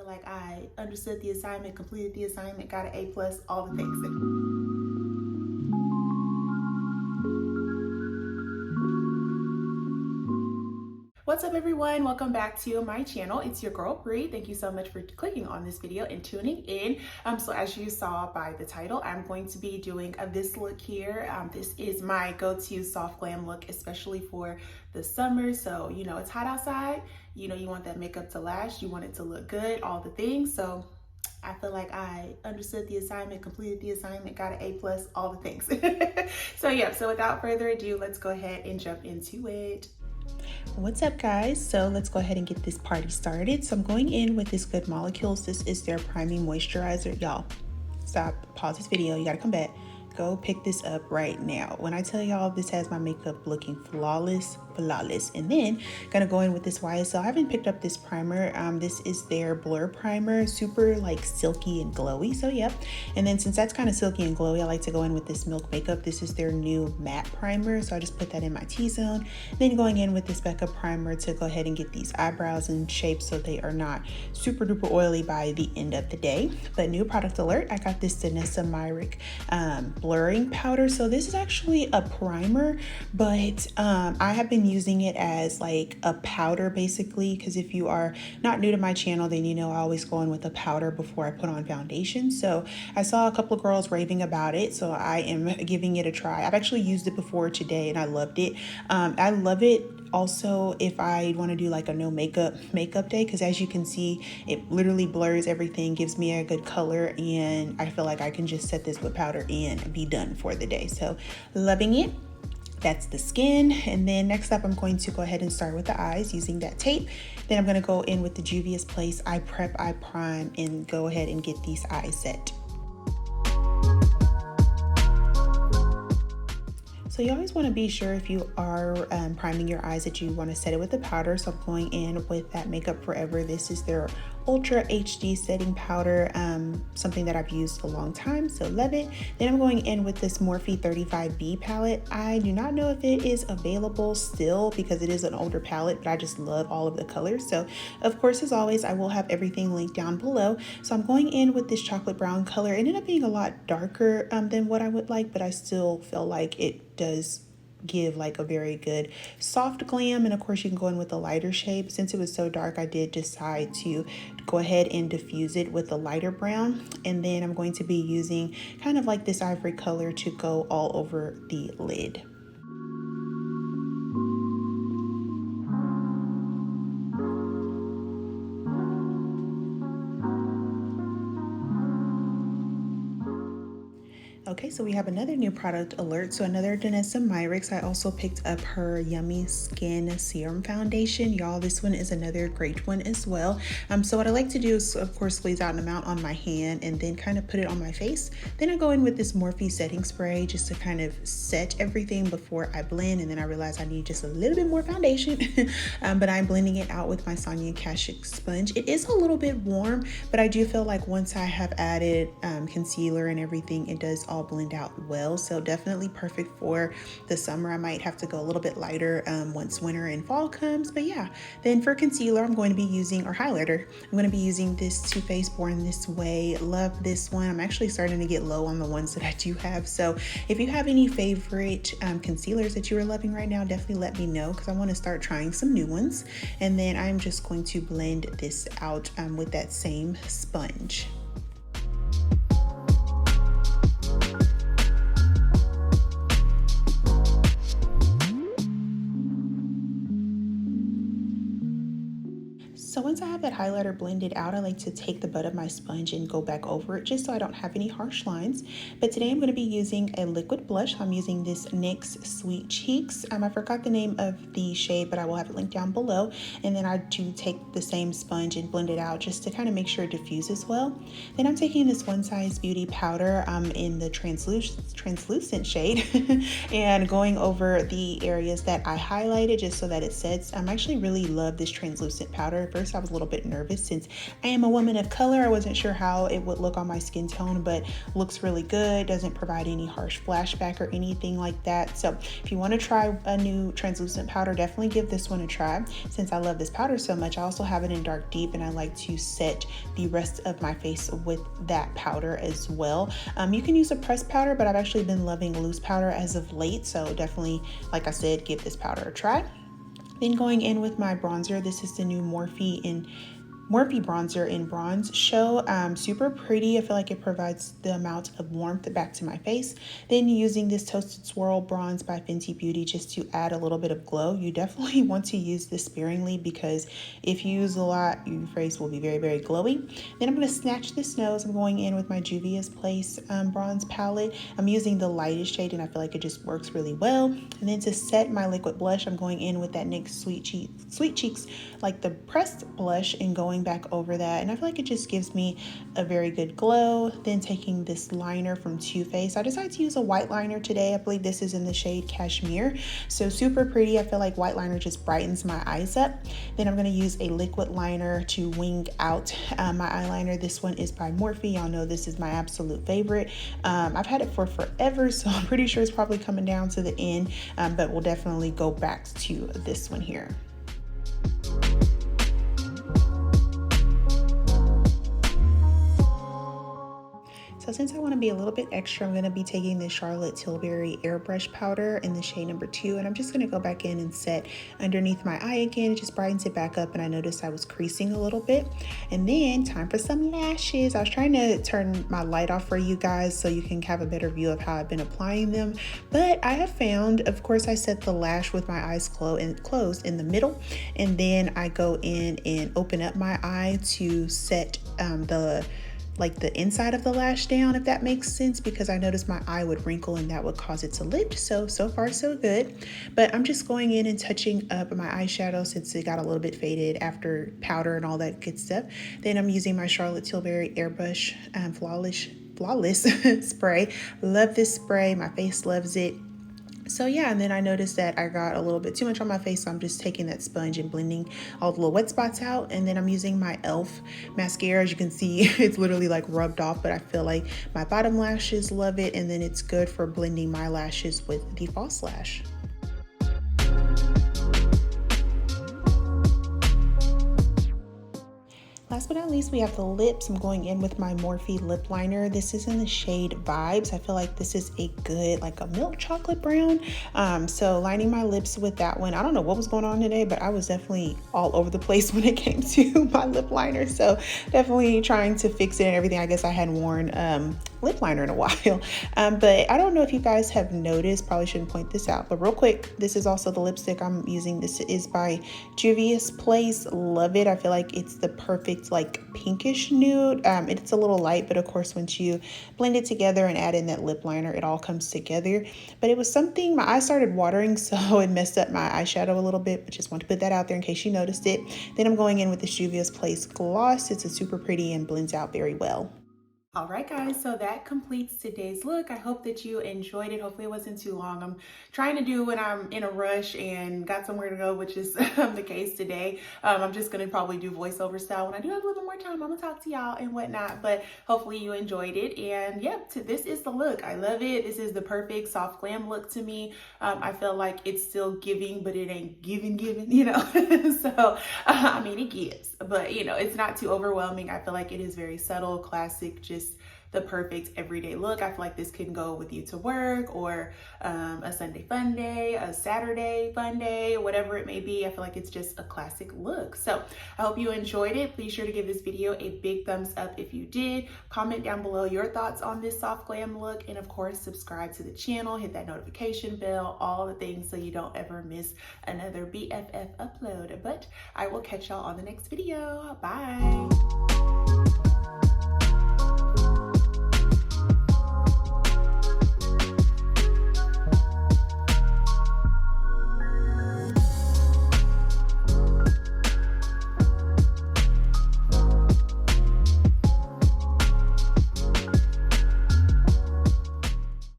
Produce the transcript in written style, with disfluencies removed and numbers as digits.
like I understood the assignment, completed the assignment, got an A+, all the things. What's up everyone, welcome back to my channel. It's your girl Bree. Thank you so much for clicking on this video and tuning in. So as you saw by the title, I'm going to be doing this look here. This is my go-to soft glam look, especially for the summer. So you know it's hot outside, you know you want that makeup to last, you want it to look good, all the things. So I feel like I understood the assignment, completed the assignment, got an A+, all the things. So yeah, so without further ado, let's go ahead and jump into it. What's up guys? So let's go ahead and get this party started. So I'm going in with this Good Molecules. This is their priming moisturizer. Y'all, stop, pause this video, you gotta come back. Go pick this up right now. When I tell y'all this has my makeup looking flawless. And then gonna go in with this YSL. I haven't picked up this primer. This is their Blur Primer, super like silky and glowy. So yep. And then since that's kind of silky and glowy, I like to go in with this Milk Makeup. This is their new matte primer. So I just put that in my T-zone. Then going in with this Becca primer to go ahead and get these eyebrows in shape so they are not super duper oily by the end of the day. But new product alert, I got this Danessa Myricks blurring powder. So this is actually a primer, but I have been using it as like a powder basically, because if you are not new to my channel, then you know I always go in with a powder before I put on foundation. So I saw a couple of girls raving about it, so I am giving it a try. I've actually used it before today and I loved it. I love it also if I want to do like a no makeup day, because as you can see, it literally blurs everything, gives me a good color, and I feel like I can just set this with powder and be done for the day. So loving it. That's the skin. And then next up, I'm going to go ahead and start with the eyes using that tape. Then I'm going to go in with the Juvia's Place Eye Prep, Eye Prime, and go ahead and get these eyes set. So you always want to be sure if you are priming your eyes that you want to set it with the powder. So I'm going in with that Makeup Forever. This is their Ultra HD setting powder, something that I've used a long time, so love it. Then I'm going in with this Morphe 35B palette. I do not know if it is available still because it is an older palette, but I just love all of the colors. So of course, as always, I will have everything linked down below. So I'm going in with this chocolate brown color. It ended up being a lot darker than what I would like, but I still feel like it does give like a very good soft glam. And of course you can go in with a lighter shade. Since it was so dark, I did decide to go ahead and diffuse it with a lighter brown. And then I'm going to be using kind of like this ivory color to go all over the lid. Okay, so we have another new product alert. So another Danessa Myricks. I also picked up her Yummy Skin Serum Foundation. Y'all, this one is another great one as well. So what I like to do is, of course, squeeze out an amount on my hand and then kind of put it on my face. Then I go in with this Morphe setting spray just to kind of set everything before I blend. And then I realize I need just a little bit more foundation, but I'm blending it out with my Sonia Kashuk sponge. It is a little bit warm, but I do feel like once I have added concealer and everything, it does all blend out well. So definitely perfect for the summer. I might have to go a little bit lighter once winter and fall comes, but yeah. Then for concealer, I'm going to be using, or highlighter, I'm going to be using this Too Faced Born This Way. Love this one. I'm actually starting to get low on the ones that I do have. So if you have any favorite concealers that you are loving right now, definitely let me know, because I want to start trying some new ones. And then I'm just going to blend this out with that same sponge. So once I have that highlighter blended out, I like to take the butt of my sponge and go back over it just so I don't have any harsh lines. But today I'm going to be using a liquid blush. I'm using this NYX Sweet Cheeks. I forgot the name of the shade, but I will have it linked down below. And then I do take the same sponge and blend it out just to kind of make sure it diffuses well. Then I'm taking this One Size Beauty powder in the translucent shade and going over the areas that I highlighted just so that it sets. I actually really love this translucent powder. At first I was a little bit bit nervous since I am a woman of color. I wasn't sure how it would look on my skin tone, but looks really good. Doesn't provide any harsh flashback or anything like that. So if you want to try a new translucent powder, definitely give this one a try. Since I love this powder so much, I also have it in dark deep, and I like to set the rest of my face with that powder as well. You can use a pressed powder, but I've actually been loving loose powder as of late, so definitely, like I said, give this powder a try. Then going in with my bronzer, this is the new Morphe bronzer in Bronze Show. Super pretty. I feel like it provides the amount of warmth back to my face. Then using this Toasted Swirl Bronze by Fenty Beauty just to add a little bit of glow. You definitely want to use this sparingly, because if you use a lot, your face will be very, very glowy. Then I'm going to snatch this nose. I'm going in with my Juvia's Place bronze palette. I'm using the lightest shade, and I feel like it just works really well. And then to set my liquid blush, I'm going in with that NYX Sweet Cheeks, like the pressed blush, and going back over that, and I feel like it just gives me a very good glow. Then taking this liner from Too Faced, I decided to use a white liner today. I believe this is in the shade Cashmere, so super pretty. I feel like white liner just brightens my eyes up. Then I'm going to use a liquid liner to wing out my eyeliner. This one is by Morphe. Y'all know this is my absolute favorite. I've had it for forever, so I'm pretty sure it's probably coming down to the end, but we'll definitely go back to this one here. So since I want to be a little bit extra, I'm going to be taking the Charlotte Tilbury Airbrush Powder in the shade number 2. And I'm just going to go back in and set underneath my eye again. It just brightens it back up, and I noticed I was creasing a little bit. And then time for some lashes. I was trying to turn my light off for you guys so you can have a better view of how I've been applying them. But I have found, of course, I set the lash with my eyes closed in the middle. And then I go in and open up my eye to set the inside of the lash down, if that makes sense, because I noticed my eye would wrinkle and that would cause it to lift. So far so good. But I'm just going in and touching up my eyeshadow since it got a little bit faded after powder and all that good stuff. Then I'm using my Charlotte Tilbury Airbrush Flawless spray. Love this spray. My face loves it. So yeah, and then I noticed that I got a little bit too much on my face, so I'm just taking that sponge and blending all the little wet spots out. And then I'm using my e.l.f. mascara. As you can see, it's literally like rubbed off, but I feel like my bottom lashes love it, and then it's good for blending my lashes with the false lash. Last but not least, we have the lips. I'm going in with my Morphe lip liner. This is in the shade Vibes. I feel like this is a good, like a milk chocolate brown. So lining my lips with that one. I don't know what was going on today, but I was definitely all over the place when it came to my lip liner. So definitely trying to fix it and everything. I guess I hadn't worn lip liner in a while. But I don't know if you guys have noticed, probably shouldn't point this out, but real quick, this is also the lipstick I'm using. This is by Juvia's Place. Love it. I feel like it's the perfect like pinkish nude. It's a little light, but of course once you blend it together and add in that lip liner, it all comes together. But it was something, my eyes started watering, so it messed up my eyeshadow a little bit, but just want to put that out there in case you noticed it. Then I'm going in with the Juvia's Place gloss. It's a super pretty and blends out very well. All right, guys, so that completes today's look. I hope that you enjoyed it. Hopefully it wasn't too long. I'm trying to do when I'm in a rush and got somewhere to go, which is the case today. I'm just going to probably do voiceover style. When I do have a little bit more time, I'm going to talk to y'all and whatnot, but hopefully you enjoyed it. And yep, this is the look. I love it. This is the perfect soft glam look to me. I feel like it's still giving, but it ain't giving, you know? So, I mean, it gives, but you know, it's not too overwhelming. I feel like it is very subtle, classic, just the perfect everyday look. I feel like this can go with you to work, or a Sunday fun day, a Saturday fun day, whatever it may be. I feel like it's just a classic look. So I hope you enjoyed it. Please sure to give this video a big thumbs up if you did. Comment down below your thoughts on this soft glam look, and of course subscribe to the channel, hit that notification bell, all the things, so you don't ever miss another BFF upload. But I will catch y'all on the next video. Bye.